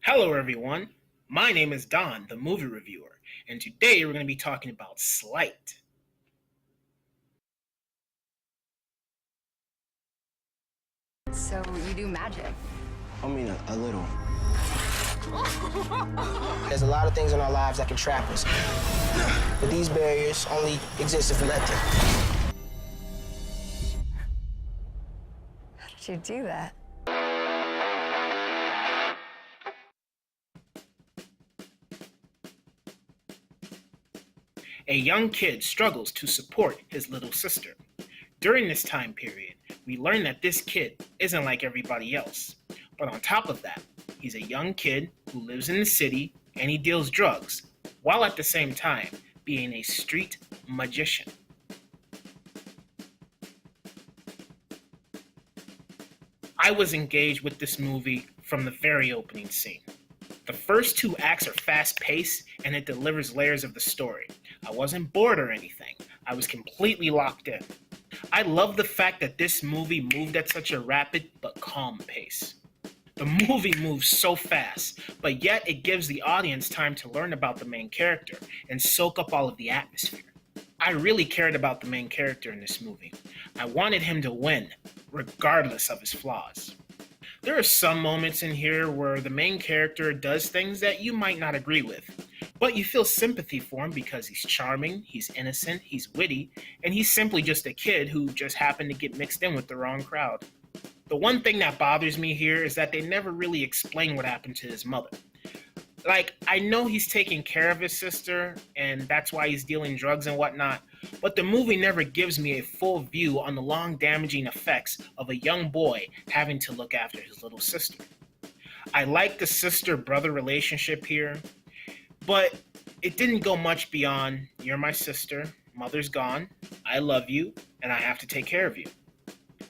Hello, everyone. My name is Don, the movie reviewer, and today we're going to be talking about Sleight. So you do magic? I mean, a little. There's a lot of things in our lives that can trap us. But these barriers only exist if we let them. How did you do that? A young kid struggles to support his little sister. During this time period, we learn that this kid isn't like everybody else. But on top of that, he's a young kid who lives in the city and he deals drugs, while at the same time being a street magician. I was engaged with this movie from the very opening scene. The first two acts are fast paced and it delivers layers of the story. I wasn't bored or anything, I was completely locked in. I love the fact that this movie moved at such a rapid but calm pace. The movie moves so fast, but yet it gives the audience time to learn about the main character and soak up all of the atmosphere. I really cared about the main character in this movie. I wanted him to win, regardless of his flaws. There are some moments in here where the main character does things that you might not agree with, but you feel sympathy for him because he's charming, he's innocent, he's witty, and he's simply just a kid who just happened to get mixed in with the wrong crowd. The one thing that bothers me here is that they never really explain what happened to his mother. Like, I know he's taking care of his sister, and that's why he's dealing drugs and whatnot, but the movie never gives me a full view on the long damaging effects of a young boy having to look after his little sister. I like the sister-brother relationship here, but it didn't go much beyond, you're my sister, mother's gone, I love you, and I have to take care of you.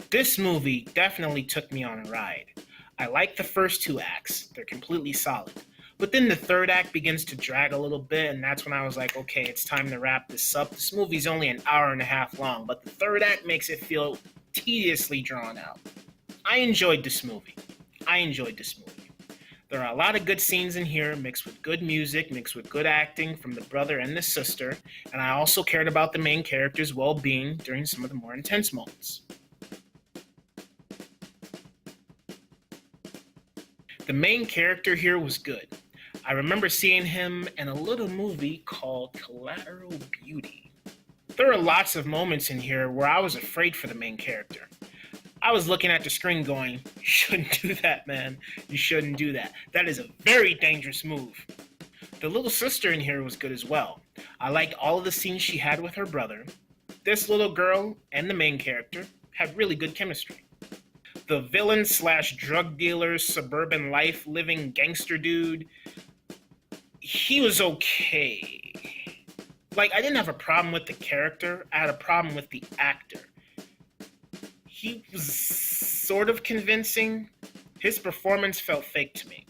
This movie definitely took me on a ride. I like the first two acts, they're completely solid. But then the third act begins to drag a little bit, and that's when I was like, okay, it's time to wrap this up. This movie's only an hour and a half long, but the third act makes it feel tediously drawn out. I enjoyed this movie. There are a lot of good scenes in here, mixed with good music, mixed with good acting from the brother and the sister, and I also cared about the main character's well-being during some of the more intense moments. The main character here was good. I remember seeing him in a little movie called Collateral Beauty. There are lots of moments in here where I was afraid for the main character. I was looking at the screen going, you shouldn't do that, man. You shouldn't do that. That is a very dangerous move. The little sister in here was good as well. I liked all of the scenes she had with her brother. This little girl and the main character had really good chemistry. The villain slash drug dealer, suburban life living gangster dude, he was okay. Like, I didn't have a problem with the character, I had a problem with the actor. He was sort of convincing. His performance felt fake to me.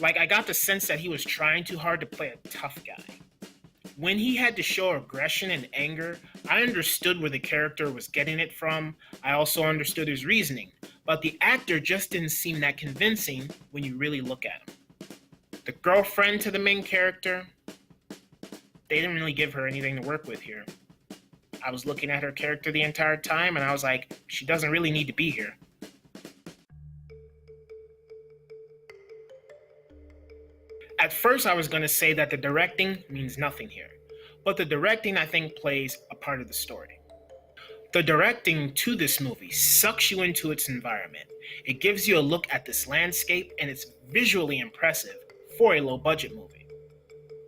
Like, I got the sense that he was trying too hard to play a tough guy. When he had to show aggression and anger, I understood where the character was getting it from. I also understood his reasoning. But the actor just didn't seem that convincing when you really look at him. The girlfriend to the main character, they didn't really give her anything to work with here. I was looking at her character the entire time and I was like, she doesn't really need to be here. At first I was going to say that the directing means nothing here, but the directing I think plays a part of the story. The directing to this movie sucks you into its environment. It gives you a look at this landscape and it's visually impressive for a low budget movie.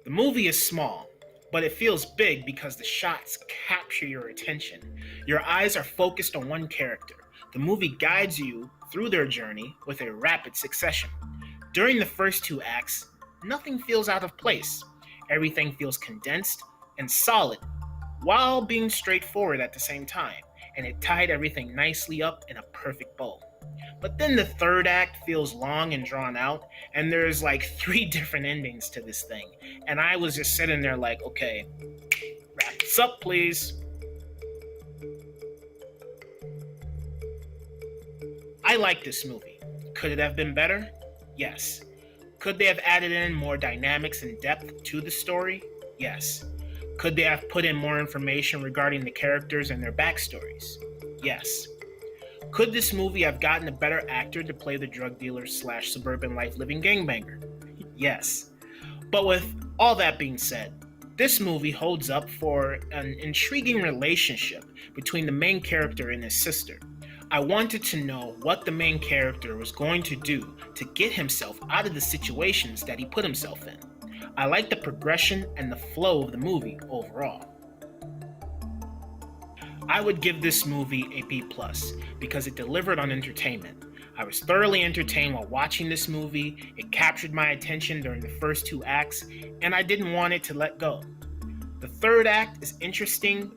The movie is small, but it feels big because the shots capture your attention. Your eyes are focused on one character. The movie guides you through their journey with a rapid succession. During the first two acts, nothing feels out of place. Everything feels condensed and solid, while being straightforward at the same time, and it tied everything nicely up in a perfect bow. But then the third act feels long and drawn out, and there's like 3 different endings to this thing, and I was just sitting there like, okay, wrap this up, please. I like this movie. Could it have been better? Yes. Could they have added in more dynamics and depth to the story? Yes. Could they have put in more information regarding the characters and their backstories? Yes. Could this movie have gotten a better actor to play the drug dealer slash suburban life living gangbanger? Yes. But with all that being said, this movie holds up for an intriguing relationship between the main character and his sister. I wanted to know what the main character was going to do to get himself out of the situations that he put himself in. I like the progression and the flow of the movie overall. I would give this movie a B+ because it delivered on entertainment. I was thoroughly entertained while watching this movie, it captured my attention during the first 2 acts, and I didn't want it to let go. The 3rd act is interesting.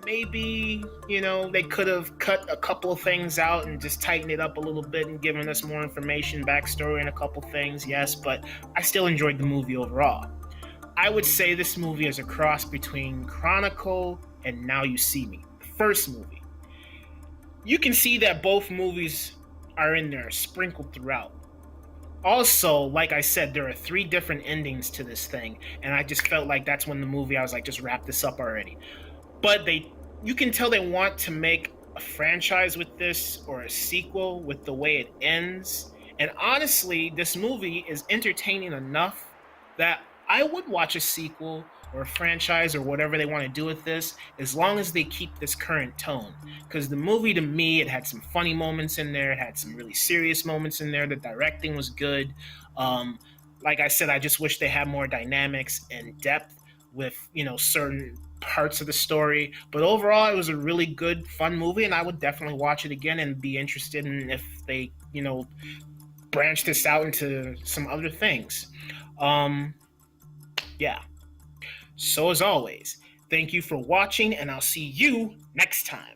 Maybe, they could have cut a couple of things out and just tightened it up a little bit and given us more information, backstory, and a couple things, yes, but I still enjoyed the movie overall. I would say this movie is a cross between Chronicle and Now You See Me, the first movie. You can see that both movies are in there, sprinkled throughout. Also, like I said, there are 3 different endings to this thing, and I just felt like that's when the movie, I was like, just wrap this up already. But you can tell they want to make a franchise with this or a sequel with the way it ends. And honestly, this movie is entertaining enough that I would watch a sequel or a franchise or whatever they want to do with this, as long as they keep this current tone. Because the movie, to me, it had some funny moments in there, it had some really serious moments in there, the directing was good. Like I said, I just wish they had more dynamics and depth with, certain parts of the story. But overall, it was a really good, fun movie, and I would definitely watch it again and be interested in if they, branch this out into some other things. Yeah. So as always, thank you for watching, and I'll see you next time.